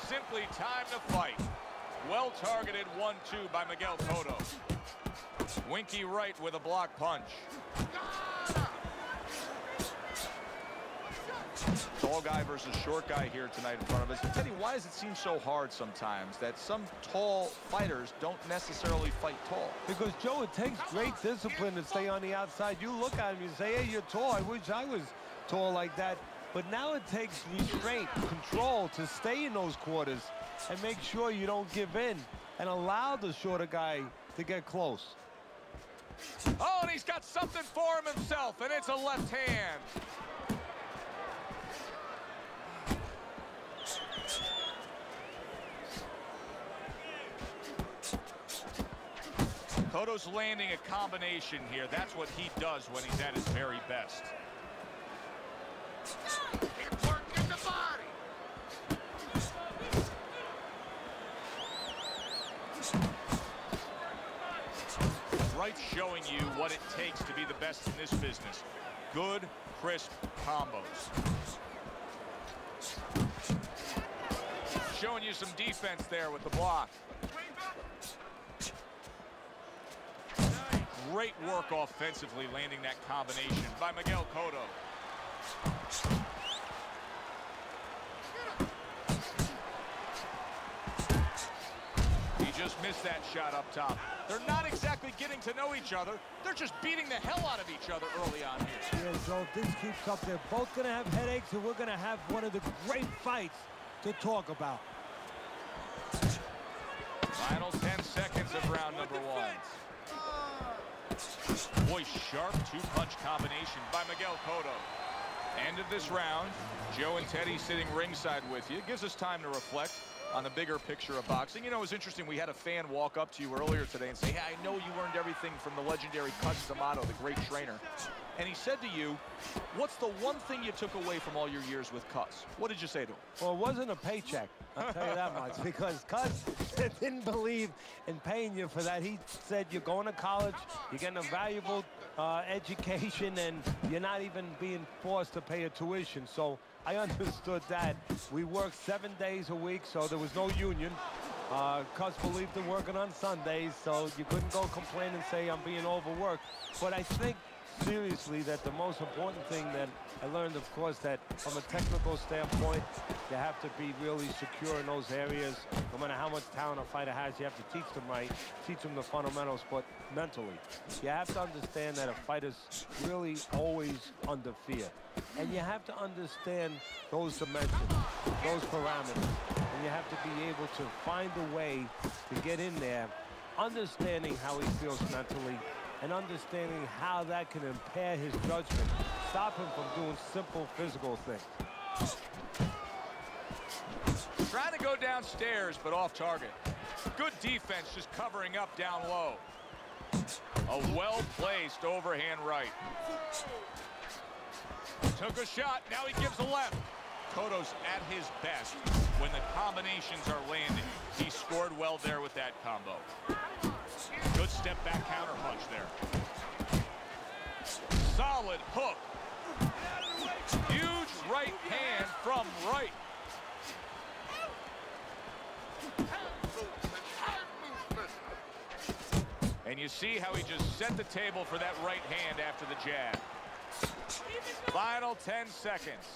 simply time to fight. Well-targeted 1-2 by Miguel Cotto. Winky right with a block punch. Tall guy versus short guy here tonight in front of us. And Teddy, why does it seem so hard sometimes that some tall fighters don't necessarily fight tall? Because, Joe, it takes great discipline to stay on the outside. You look at him, you say, hey, you're tall. I wish I was tall like that. But now it takes restraint, control to stay in those quarters and make sure you don't give in and allow the shorter guy to get close. Oh, and he's got something for him himself, and it's a left hand. Cotto's landing a combination here. That's what he does when he's at his very best. Keep working the body. Right, showing you what it takes to be the best in this business. Good, crisp combos. Showing you some defense there with the block. Great work offensively, landing that combination by Miguel Cotto. He just missed that shot up top. They're not exactly getting to know each other. They're just beating the hell out of each other early on here. Yeah, so if this keeps up, they're both going to have headaches, and we're going to have one of the great fights to talk about. Final 10 seconds of round number one. Boy, sharp two-punch combination by Miguel Cotto. End of this round. Joe and Teddy sitting ringside with you. It gives us time to reflect on the bigger picture of boxing. You know, it was interesting. We had a fan walk up to you earlier today and say, hey, I know you learned everything from the legendary Cus D'Amato, the great trainer. And he said to you, what's the one thing you took away from all your years with Cus? What did you say to him? Well, it wasn't a paycheck, I'll tell you that much, because Cus didn't believe in paying you for that. He said you're going to college, you're getting a valuable education, and you're not even being forced to pay a tuition. So I understood that. We worked 7 days a week, so there was no union. Cus believed in working on Sundays, so you couldn't go complain and say I'm being overworked. But I think seriously that the most important thing that I learned, of course, that from a technical standpoint, you have to be really secure in those areas. No matter how much talent a fighter has, you have to teach them right, teach them the fundamentals, but mentally. You have to understand that a fighter's really always under fear. And you have to understand those dimensions, those parameters. And you have to be able to find a way to get in there, understanding how he feels mentally, and understanding how that can impair his judgment, stop him from doing simple physical things. Trying to go downstairs, but off target. Good defense, just covering up down low. A well-placed overhand right. Took a shot, now he gives a left. Cotto's at his best when the combinations are landing. He scored well there with that combo. Good step back counter punch there. Solid hook. Huge right hand from right. And you see how he just set the table for that right hand after the jab. Final 10 seconds.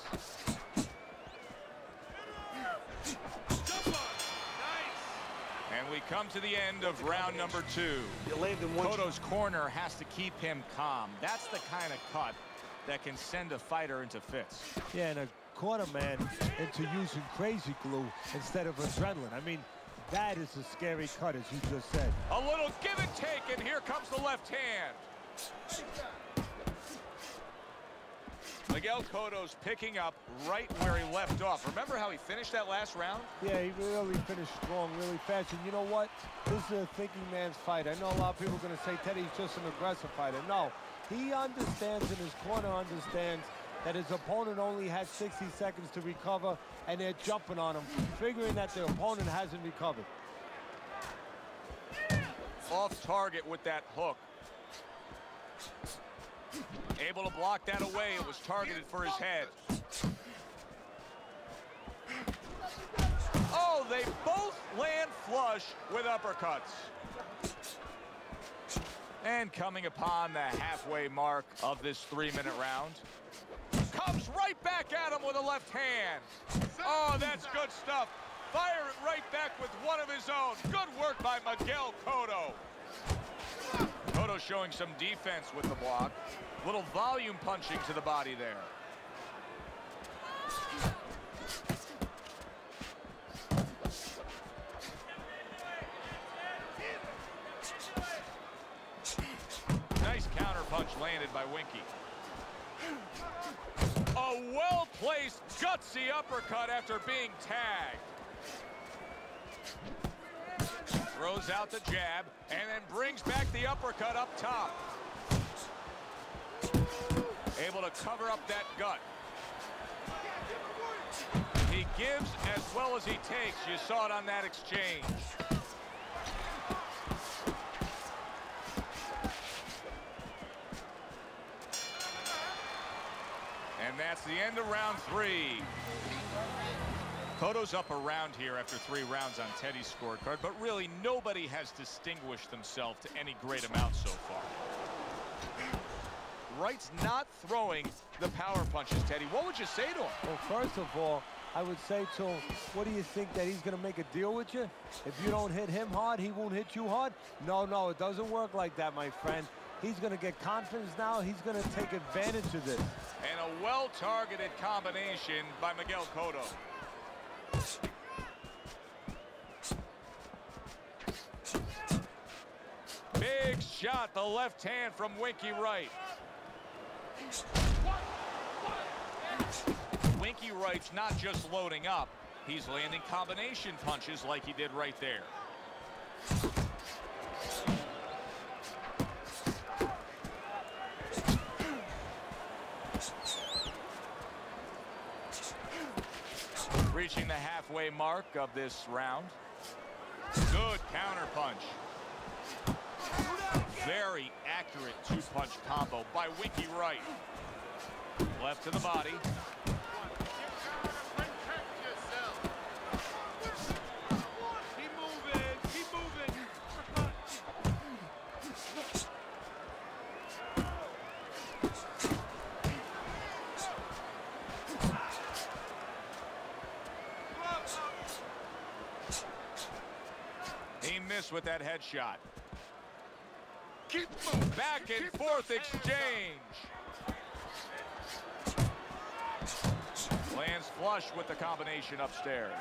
And we come to the end of round number two. Cotto's corner has to keep him calm. That's the kind of cut that can send a fighter into fits. Yeah, and a corner man into using crazy glue instead of adrenaline. I mean, that is a scary cut, as you just said. A little give and take, and here comes the left hand. Miguel Cotto's picking up right where he left off. Remember how he finished that last round? Yeah, he really finished strong, really fast. And you know what? This is a thinking man's fight. I know a lot of people are going to say Teddy's just an aggressive fighter. No, he understands, and his corner understands, that his opponent only had 60 seconds to recover, and they're jumping on him, figuring that the opponent hasn't recovered. Off target with that hook. Able to block that away. It was targeted for his head. Oh, flush with uppercuts. And coming upon the halfway mark of this 3-minute round. Comes right back at him with a left hand. Oh, that's good stuff. Fire it right back with one of his own. Good work by Miguel Cotto. Cotto showing some defense with the block. Little volume punching to the body there. Nice counter punch landed by Winky. A well-placed, gutsy uppercut after being tagged. Throws out the jab and then brings back the uppercut up top. Able to cover up that gut. He gives as well as he takes. You saw it on that exchange. And that's the end of round 3. Cotto's up a round here after 3 rounds on Teddy's scorecard, but really nobody has distinguished themselves to any great amount so far. Wright's not throwing the power punches, Teddy. What would you say to him? Well, first of all, I would say to him, what do you think, that he's going to make a deal with you? If you don't hit him hard, he won't hit you hard? No, it doesn't work like that, my friend. He's going to get confidence now. He's going to take advantage of this. And a well-targeted combination by Miguel Cotto. Big shot, the left hand from Winky Wright. Winky Wright's not just loading up, he's landing combination punches like he did right there. Reaching the halfway mark of this round. Good counter punch. Very accurate 2-punch combo by Winky Wright. Left to the body. Keep moving, keep moving. He missed with that headshot. Keep moving. Back and forth exchange. Lands flush with the combination upstairs.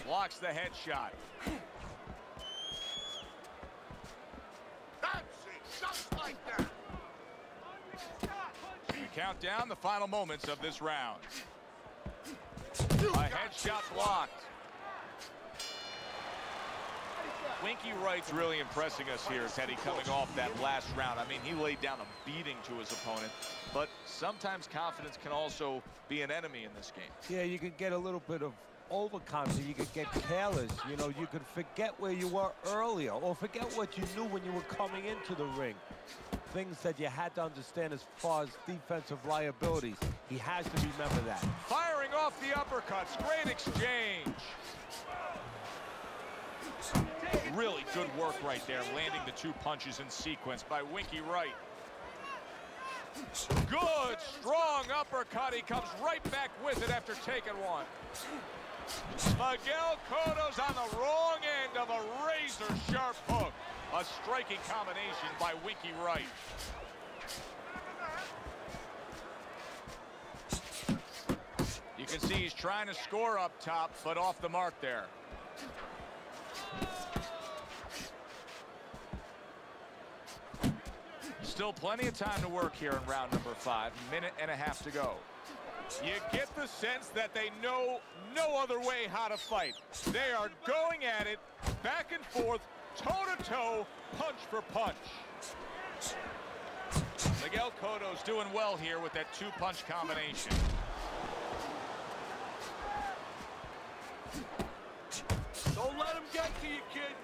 Blocks the headshot. That's it, just like that. We count down the final moments of this round. A headshot blocked. Winky Wright's really impressing us here, Teddy, coming off that last round. I mean, he laid down a beating to his opponent, but sometimes confidence can also be an enemy in this game. Yeah, you could get a little bit of overconfidence. You could get careless. You know, you could forget where you were earlier or forget what you knew when you were coming into the ring. Things that you had to understand as far as defensive liabilities. He has to remember that. Firing off the uppercuts. Great exchange. Really good work right there, landing the 2 punches in sequence by Winky Wright. Good, strong uppercut. He comes right back with it after taking one. Miguel Cotto's on the wrong end of a razor-sharp hook. A striking combination by Winky Wright. You can see he's trying to score up top, but off the mark there. Still plenty of time to work here in round number 5. Minute and a half to go. You get the sense that they know no other way how to fight. They are going at it, back and forth, toe-to-toe, punch for punch. Miguel Cotto's doing well here with that 2-punch combination. Don't let him get to you, kid.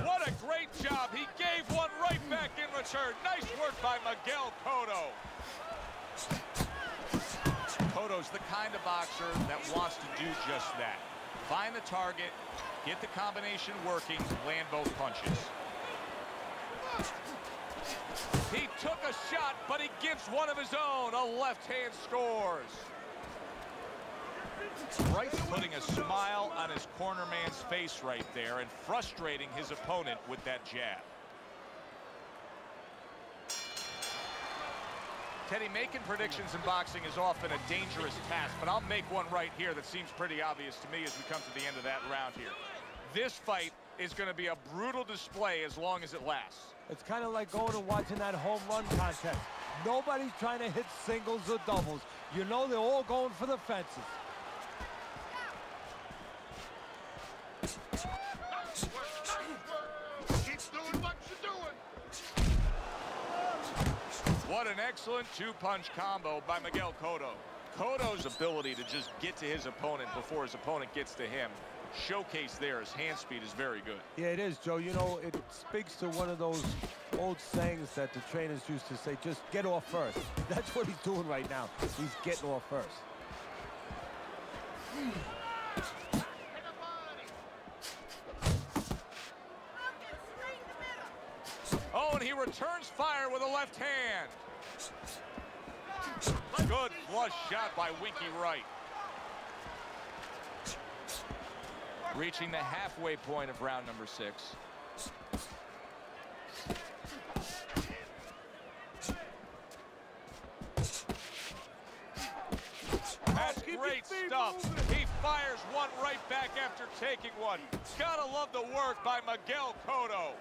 What a great job. He gave one right back in return. Nice work by Miguel Cotto. Cotto's the kind of boxer that wants to do just that. Find the target, get the combination working, land both punches. He took a shot, but he gives one of his own. A left hand scores. Wright's putting a smile on his corner man's face right there and frustrating his opponent with that jab. Teddy, making predictions in boxing is often a dangerous task, but I'll make one right here that seems pretty obvious to me as we come to the end of that round here. This fight is going to be a brutal display as long as it lasts. It's kind of like going and watching that home run contest. Nobody's trying to hit singles or doubles. You know they're all going for the fences. Keep doing what you're doing. What an excellent two-punch combo by Miguel Cotto. Cotto's ability to just get to his opponent before his opponent gets to him, showcased there, his hand speed is very good. Yeah, it is, Joe. You know, it speaks to one of those old sayings that the trainers used to say, just get off first. That's what he's doing right now. He's getting off first. Oh, and he returns fire with a left hand. Good flush shot by Winky Wright. Reaching the halfway point of round number 6. That's great stuff. He fires one right back after taking one. Gotta love the work by Miguel Cotto.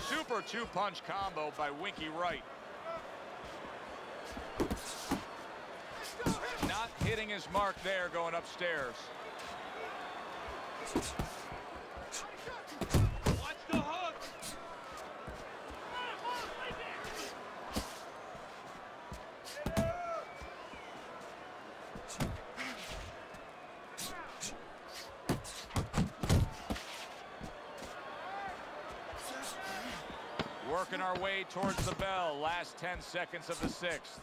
Super two-punch combo by Winky Wright. Not hitting his mark there, going upstairs. Watch the hook. Working our way towards the bell. Last 10 seconds of the 6th.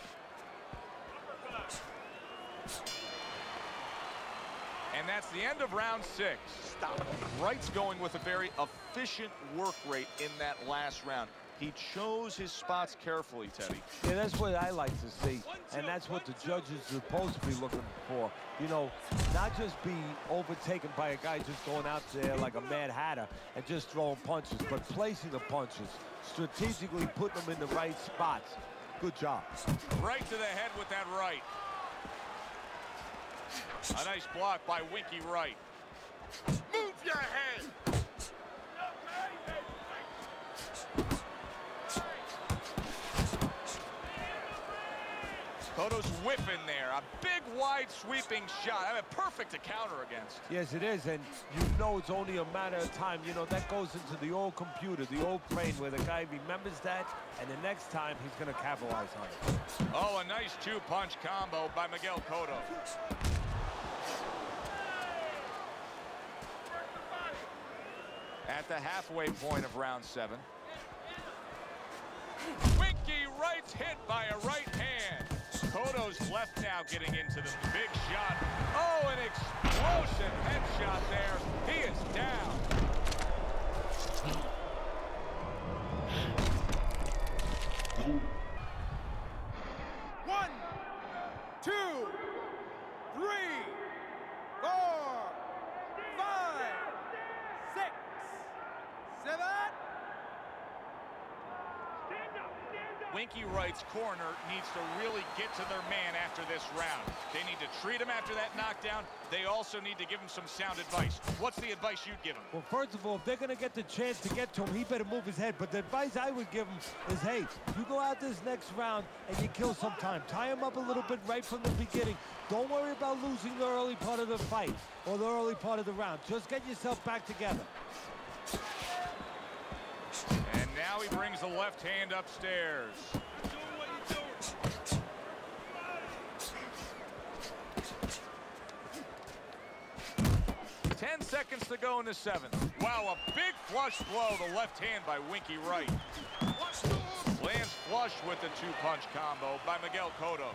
And that's the end of round 6. Stop. Wright's going with a very efficient work rate in that last round. He chose his spots carefully, Teddy. Yeah, that's what I like to see, and that's what the judges are supposed to be looking for. You know, not just be overtaken by a guy just going out there like a Mad Hatter and just throwing punches, but placing the punches, strategically putting them in the right spots. Good job. Right to the head with that right. A nice block by Winky Wright. Move your head. Cotto's whipping there. A big, wide, sweeping shot. I mean, perfect to counter against. Yes, it is, and you know it's only a matter of time. You know, that goes into the old computer, the old brain, where the guy remembers that, and the next time he's going to capitalize on it. Oh, a nice two-punch combo by Miguel Cotto. At the halfway point of round 7. Winky Wright's hit by a right hand. Cotto's left now getting into the big shot. Oh, an explosive headshot there. He is down. One, 2, 3, 4, 5, 6, 7. Winky Wright's corner needs to really get to their man after this round. They need to treat him after that knockdown. They also need to give him some sound advice. What's the advice you'd give him? Well, first of all, if they're going to get the chance to get to him, he better move his head. But the advice I would give him is, hey, you go out this next round and you kill some time. Tie him up a little bit right from the beginning. Don't worry about losing the early part of the fight or the early part of the round. Just get yourself back together. And now he brings the left hand upstairs. 10 seconds to go in the 7th. Wow, a big flush blow, the left hand by Winky Wright. Lands flush with the two-punch combo by Miguel Cotto.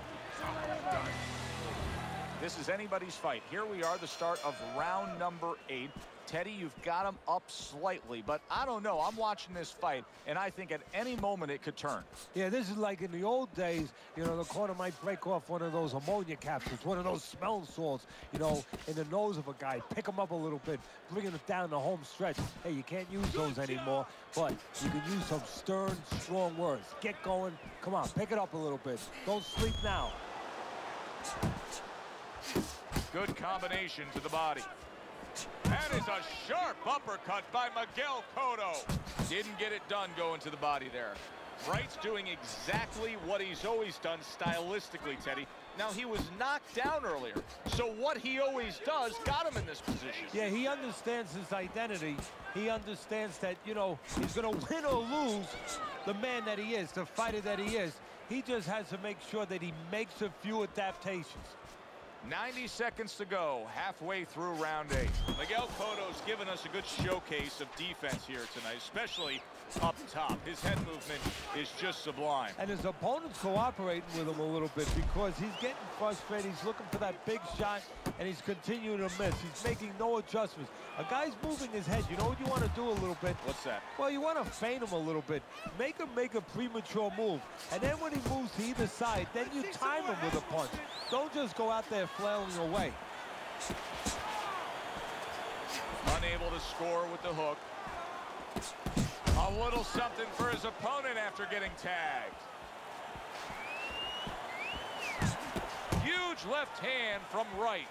This is anybody's fight. Here we are, the start of round number 8. Teddy, you've got him up slightly, but I don't know. I'm watching this fight, and I think at any moment it could turn. Yeah, this is like in the old days, you know, the corner might break off one of those ammonia capsules, one of those smell salts, you know, in the nose of a guy. Pick him up a little bit, bringing it down the home stretch. Hey, you can't use those anymore, but you can use some stern, strong words. Get going. Come on, pick it up a little bit. Don't sleep now. Good combination to the body. That is a sharp uppercut by Miguel Cotto. Didn't get it done going to the body there. Wright's doing exactly what he's always done stylistically, Teddy. Now, he was knocked down earlier, so what he always does got him in this position. Yeah, he understands his identity. He understands that, you know, he's going to win or lose the man that he is, the fighter that he is. He just has to make sure that he makes a few adaptations. 90 seconds to go, halfway through round 8. Miguel Cotto's given us a good showcase of defense here tonight, especially up top. His head movement is just sublime. And his opponent's cooperating with him a little bit because he's getting frustrated. He's looking for that big shot, and he's continuing to miss. He's making no adjustments. A guy's moving his head. You know what you want to do a little bit? What's that? Well, you want to feint him a little bit. Make him make a premature move. And then when he moves to either side, then you time him with a punch. Don't just go out there flailing away. Unable to score with the hook. A little something for his opponent after getting tagged. Huge left hand from Wright.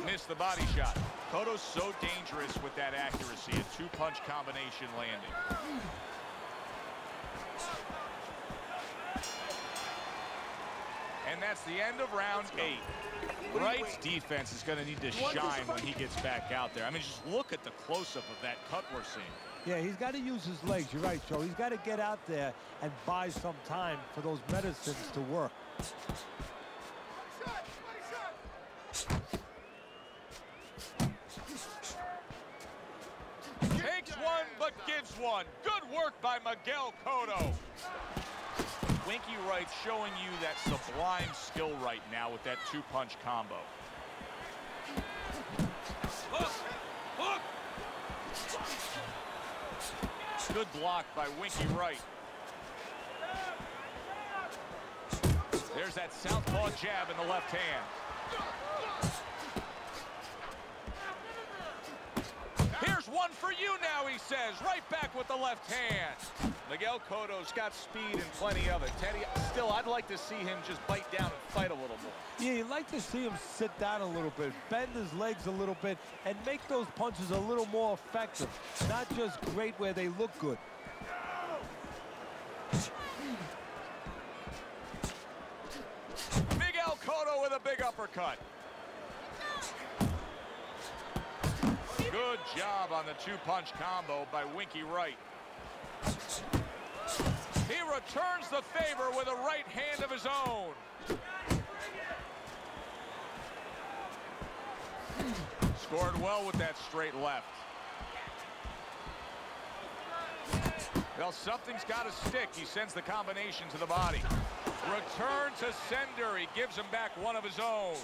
Missed the body shot. Cotto's so dangerous with that accuracy. A two-punch combination landing. And that's the end of round 8. Wright's defense is going to need to shine when he gets back out there. I mean, just look at the close-up of that cut we're seeing. Yeah, he's got to use his legs. You're right, Joe. He's got to get out there and buy some time for those medicines to work. Takes one, but gives one. Good work by Miguel Cotto. Winky Wright showing you that sublime skill right now with that two-punch combo. Hook! Hook! Good block by Winky Wright. There's that southpaw jab in the left hand. Here's one for you now, he says. Right back with the left hand. Miguel Cotto's got speed and plenty of it. Teddy, still, I'd like to see him just bite down and fight a little more. Yeah, you'd like to see him sit down a little bit, bend his legs a little bit, and make those punches a little more effective. Not just great where they look good. Miguel Cotto with a big uppercut. Good job on the two-punch combo by Winky Wright. He returns the favor with a right hand of his own. Scored well with that straight left. Well, something's got to stick. He sends the combination to the body. Return to sender. He gives him back one of his own.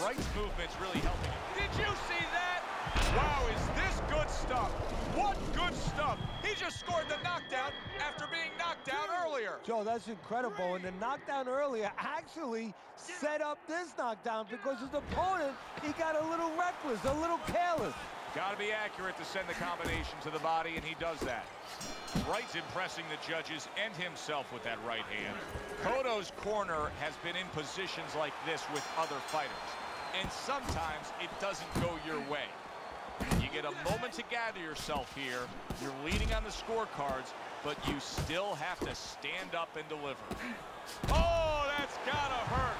Wright's movement's really helping him. Did you see that? Wow, is this good stuff? What good stuff? He just scored the knockdown after being knocked down earlier. Joe, that's incredible. And the knockdown earlier actually set up this knockdown because his opponent, he got a little reckless, a little careless. Got to be accurate to send the combination to the body, and he does that. Wright's impressing the judges and himself with that right hand. Cotto's corner has been in positions like this with other fighters, and sometimes it doesn't go your way. You get a moment to gather yourself here. You're leading on the scorecards, but you still have to stand up and deliver. Oh, that's gotta hurt.